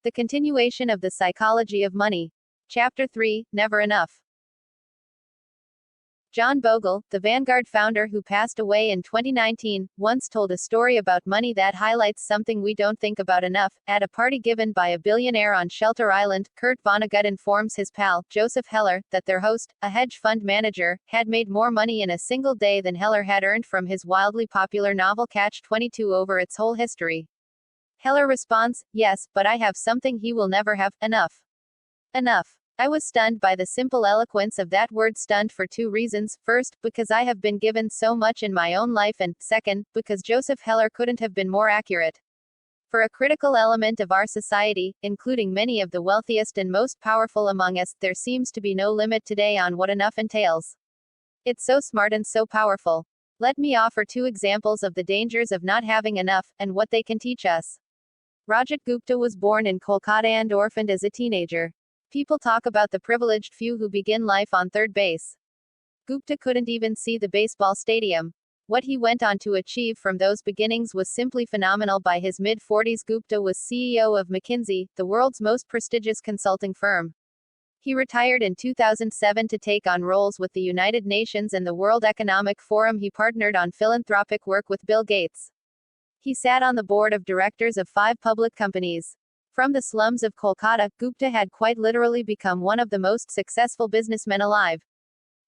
The continuation of the psychology of money. Chapter 3, Never Enough. John Bogle, the Vanguard founder who passed away in 2019, once told a story about money that highlights something we don't think about enough. At a party given by a billionaire on Shelter Island, Kurt Vonnegut informs his pal, Joseph Heller, that their host, a hedge fund manager, had made more money in a single day than Heller had earned from his wildly popular novel Catch-22 over its whole history. Heller responds, "Yes, but I have something he will never have, enough." Enough. I was stunned by the simple eloquence of that word, stunned for two reasons. First, because I have been given so much in my own life, and, second, because Joseph Heller couldn't have been more accurate. For a critical element of our society, including many of the wealthiest and most powerful among us, there seems to be no limit today on what enough entails. It's so smart and so powerful. Let me offer two examples of the dangers of not having enough, and what they can teach us. Rajat Gupta was born in Kolkata and orphaned as a teenager. People talk about the privileged few who begin life on third base. Gupta couldn't even see the baseball stadium. What he went on to achieve from those beginnings was simply phenomenal. By his mid-40s, Gupta was CEO of McKinsey, the world's most prestigious consulting firm. He retired in 2007 to take on roles with the United Nations and the World Economic Forum. He partnered on philanthropic work with Bill Gates. He sat on the board of directors of 5 public companies. From the slums of Kolkata, Gupta had quite literally become one of the most successful businessmen alive.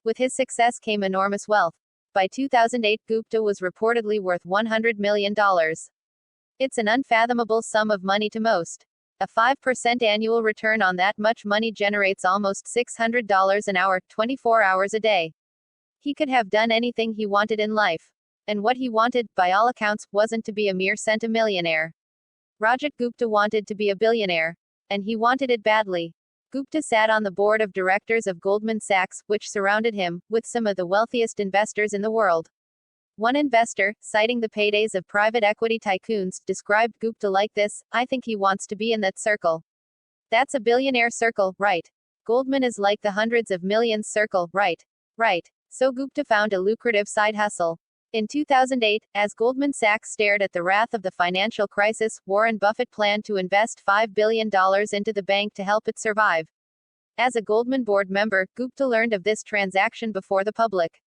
With his success came enormous wealth. By 2008, Gupta was reportedly worth $100 million. It's an unfathomable sum of money to most. A 5% annual return on that much money generates almost $600 an hour, 24 hours a day. He could have done anything he wanted in life. And what he wanted, by all accounts, wasn't to be a mere centimillionaire. Rajat Gupta wanted to be a billionaire. And he wanted it badly. Gupta sat on the board of directors of Goldman Sachs, which surrounded him with some of the wealthiest investors in the world. One investor, citing the paydays of private equity tycoons, described Gupta like this: "I think he wants to be in that circle. That's a billionaire circle, right? Goldman is like the hundreds of millions circle, right? Right." So Gupta found a lucrative side hustle. In 2008, as Goldman Sachs stared at the wrath of the financial crisis, Warren Buffett planned to invest $5 billion into the bank to help it survive. As a Goldman board member, Gupta learned of this transaction before the public.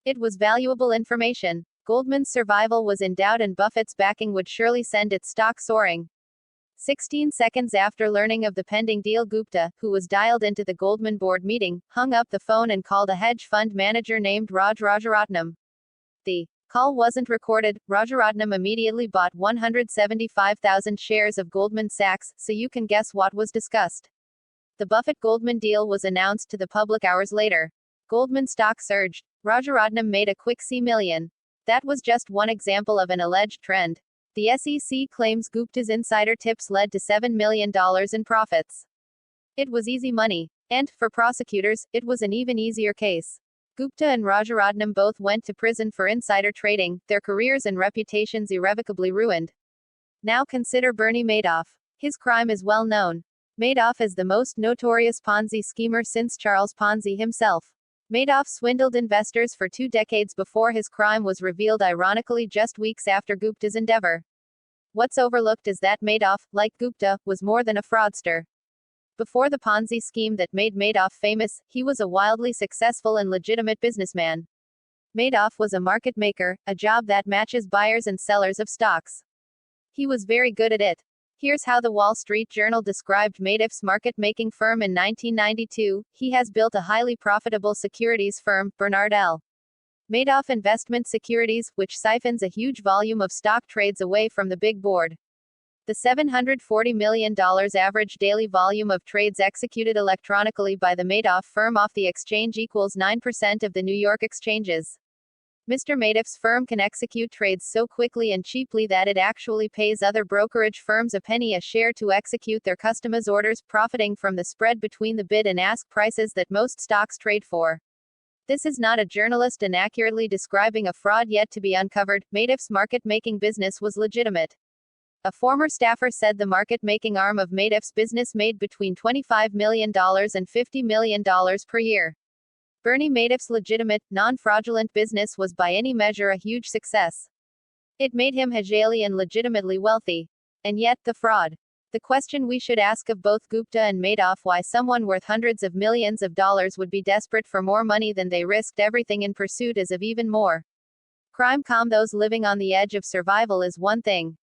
It was valuable information. Goldman's survival was in doubt, and Buffett's backing would surely send its stock soaring. 16 seconds after learning of the pending deal, Gupta, who was dialed into the Goldman board meeting, hung up the phone and called a hedge fund manager named Rajaratnam. The call wasn't recorded. Rajaratnam immediately bought 175,000 shares of Goldman Sachs, so you can guess what was discussed. The Buffett-Goldman deal was announced to the public hours later. Goldman stock surged. Rajaratnam made a quick $1 million. That was just one example of an alleged trend. The SEC claims Gupta's insider tips led to $7 million in profits. It was easy money. And, for prosecutors, it was an even easier case. Gupta and Rajaratnam both went to prison for insider trading, their careers and reputations irrevocably ruined. Now consider Bernie Madoff. His crime is well known. Madoff is the most notorious Ponzi schemer since Charles Ponzi himself. Madoff swindled investors for 2 decades before his crime was revealed, ironically just weeks after Gupta's endeavor. What's overlooked is that Madoff, like Gupta, was more than a fraudster. Before the Ponzi scheme that made Madoff famous, he was a wildly successful and legitimate businessman. Madoff was a market maker, a job that matches buyers and sellers of stocks. He was very good at it. Here's how the Wall Street Journal described Madoff's market-making firm in 1992. He has built a highly profitable securities firm, Bernard L. Madoff Investment Securities, which siphons a huge volume of stock trades away from the big board. The $740 million average daily volume of trades executed electronically by the Madoff firm off the exchange equals 9% of the New York exchanges. Mr. Madoff's firm can execute trades so quickly and cheaply that it actually pays other brokerage firms a penny a share to execute their customers' orders, profiting from the spread between the bid and ask prices that most stocks trade for. This is not a journalist inaccurately describing a fraud yet to be uncovered. Madoff's market-making business was legitimate. A former staffer said the market-making arm of Madoff's business made between $25 million and $50 million per year. Bernie Madoff's legitimate, non-fraudulent business was by any measure a huge success. It made him highly and legitimately wealthy. And yet, the fraud. The question we should ask of both Gupta and Madoff: why someone worth hundreds of millions of dollars would be desperate for more money than they risked everything in pursuit is of even more crime. Those living on the edge of survival is one thing.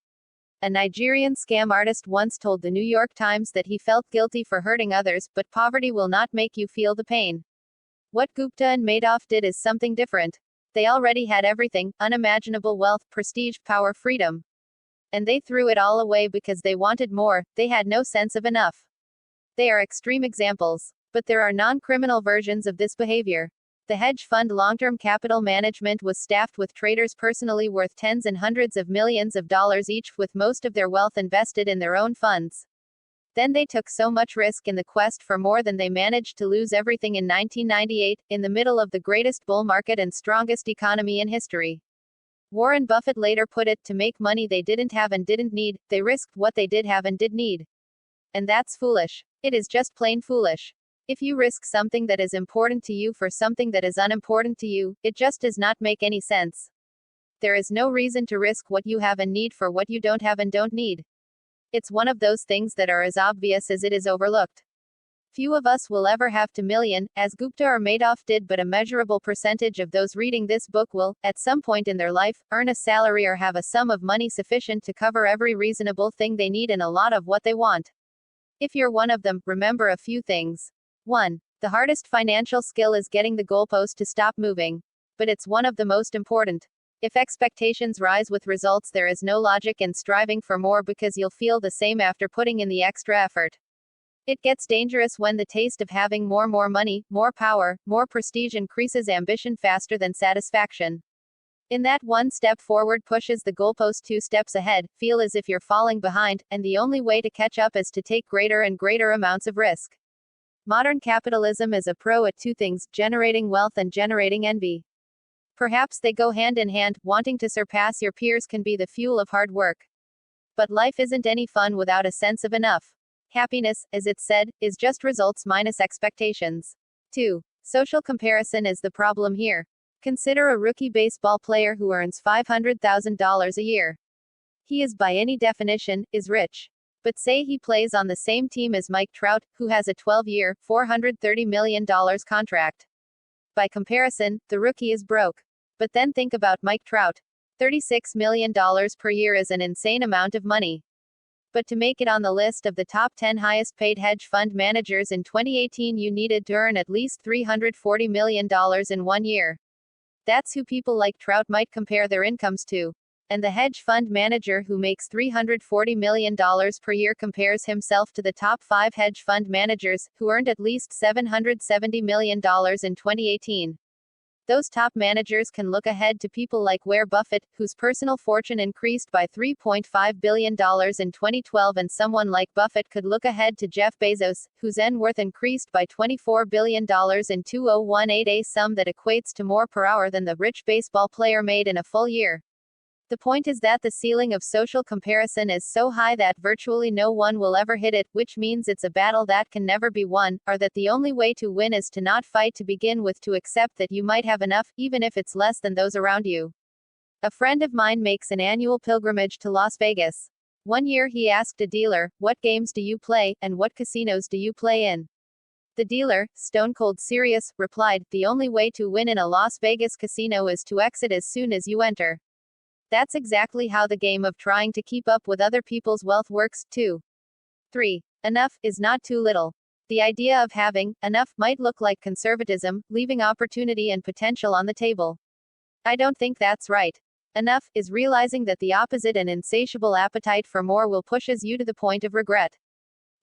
A Nigerian scam artist once told the New York Times that he felt guilty for hurting others, but poverty will not make you feel the pain. What Gupta and Madoff did is something different. They already had everything: unimaginable wealth, prestige, power, freedom. And they threw it all away because they wanted more. They had no sense of enough. They are extreme examples. But there are non-criminal versions of this behavior. The hedge fund long-term capital management was staffed with traders personally worth tens and hundreds of millions of dollars each, with most of their wealth invested in their own funds. Then they took so much risk in the quest for more than they managed to lose everything in 1998, in the middle of the greatest bull market and strongest economy in history. Warren Buffett later put it: to make money they didn't have and didn't need, they risked what they did have and did need. And that's foolish. It is just plain foolish. If you risk something that is important to you for something that is unimportant to you, it just does not make any sense. There is no reason to risk what you have and need for what you don't have and don't need. It's one of those things that are as obvious as it is overlooked. Few of us will ever have to million, as Gupta or Madoff did, but a measurable percentage of those reading this book will, at some point in their life, earn a salary or have a sum of money sufficient to cover every reasonable thing they need and a lot of what they want. If you're one of them, remember a few things. 1. The hardest financial skill is getting the goalpost to stop moving. But it's one of the most important. If expectations rise with results, there is no logic in striving for more because you'll feel the same after putting in the extra effort. It gets dangerous when the taste of having more money, more power, more prestige increases ambition faster than satisfaction. In that, one step forward pushes the goalpost 2 steps ahead, feel as if you're falling behind, and the only way to catch up is to take greater and greater amounts of risk. Modern capitalism is a pro at two things: generating wealth and generating envy. Perhaps they go hand in hand. Wanting to surpass your peers can be the fuel of hard work. But life isn't any fun without a sense of enough. Happiness, as it's said, is just results minus expectations. 2. Social comparison is the problem here. Consider a rookie baseball player who earns $500,000 a year. He is, by any definition, is rich. But say he plays on the same team as Mike Trout, who has a 12-year, $430 million contract. By comparison, the rookie is broke. But then think about Mike Trout. $36 million per year is an insane amount of money. But to make it on the list of the top 10 highest paid hedge fund managers in 2018, you needed to earn at least $340 million in 1 year. That's who people like Trout might compare their incomes to. And the hedge fund manager who makes $340 million per year compares himself to the top 5 hedge fund managers, who earned at least $770 million in 2018. Those top managers can look ahead to people like Warren Buffett, whose personal fortune increased by $3.5 billion in 2012, and someone like Buffett could look ahead to Jeff Bezos, whose net worth increased by $24 billion in 2018, a sum that equates to more per hour than the rich baseball player made in a full year. The point is that the ceiling of social comparison is so high that virtually no one will ever hit it, which means it's a battle that can never be won, or that the only way to win is to not fight to begin with, to accept that you might have enough, even if it's less than those around you. A friend of mine makes an annual pilgrimage to Las Vegas. One year he asked a dealer, "What games do you play, and what casinos do you play in?" The dealer, stone cold serious, replied, "The only way to win in a Las Vegas casino is to exit as soon as you enter." That's exactly how the game of trying to keep up with other people's wealth works, too. 3. Enough is not too little. The idea of having enough might look like conservatism, leaving opportunity and potential on the table. I don't think that's right. Enough is realizing that the opposite, an insatiable appetite for more, will pushes you to the point of regret.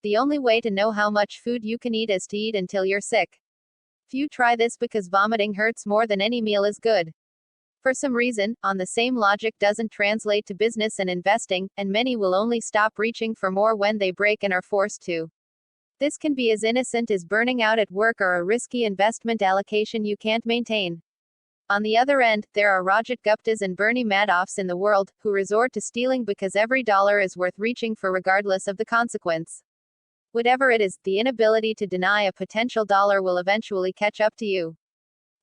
The only way to know how much food you can eat is to eat until you're sick. Few try this because vomiting hurts more than any meal is good. For some reason, on the same logic doesn't translate to business and investing, and many will only stop reaching for more when they break and are forced to. This can be as innocent as burning out at work or a risky investment allocation you can't maintain. On the other end, there are Rajat Guptas and Bernie Madoffs in the world, who resort to stealing because every dollar is worth reaching for regardless of the consequence. Whatever it is, the inability to deny a potential dollar will eventually catch up to you.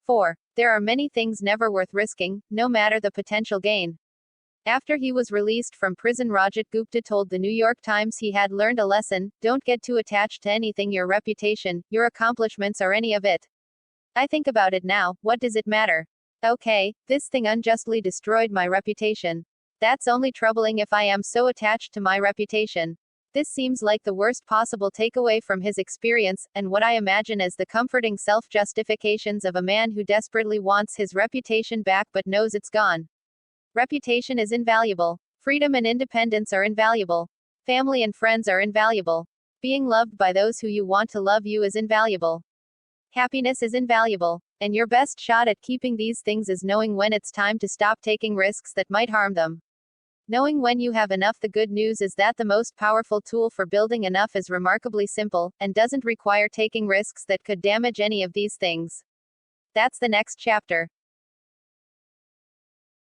4. There are many things never worth risking, no matter the potential gain. After he was released from prison, Rajat Gupta told the New York Times he had learned a lesson: don't get too attached to anything, your reputation, your accomplishments, or any of it. I think about it now, what does it matter? Okay, this thing unjustly destroyed my reputation. That's only troubling if I am so attached to my reputation. This seems like the worst possible takeaway from his experience, and what I imagine as the comforting self-justifications of a man who desperately wants his reputation back but knows it's gone. Reputation is invaluable. Freedom and independence are invaluable. Family and friends are invaluable. Being loved by those who you want to love you is invaluable. Happiness is invaluable. And your best shot at keeping these things is knowing when it's time to stop taking risks that might harm them. Knowing when you have enough. The good news is that the most powerful tool for building enough is remarkably simple, and doesn't require taking risks that could damage any of these things. That's the next chapter.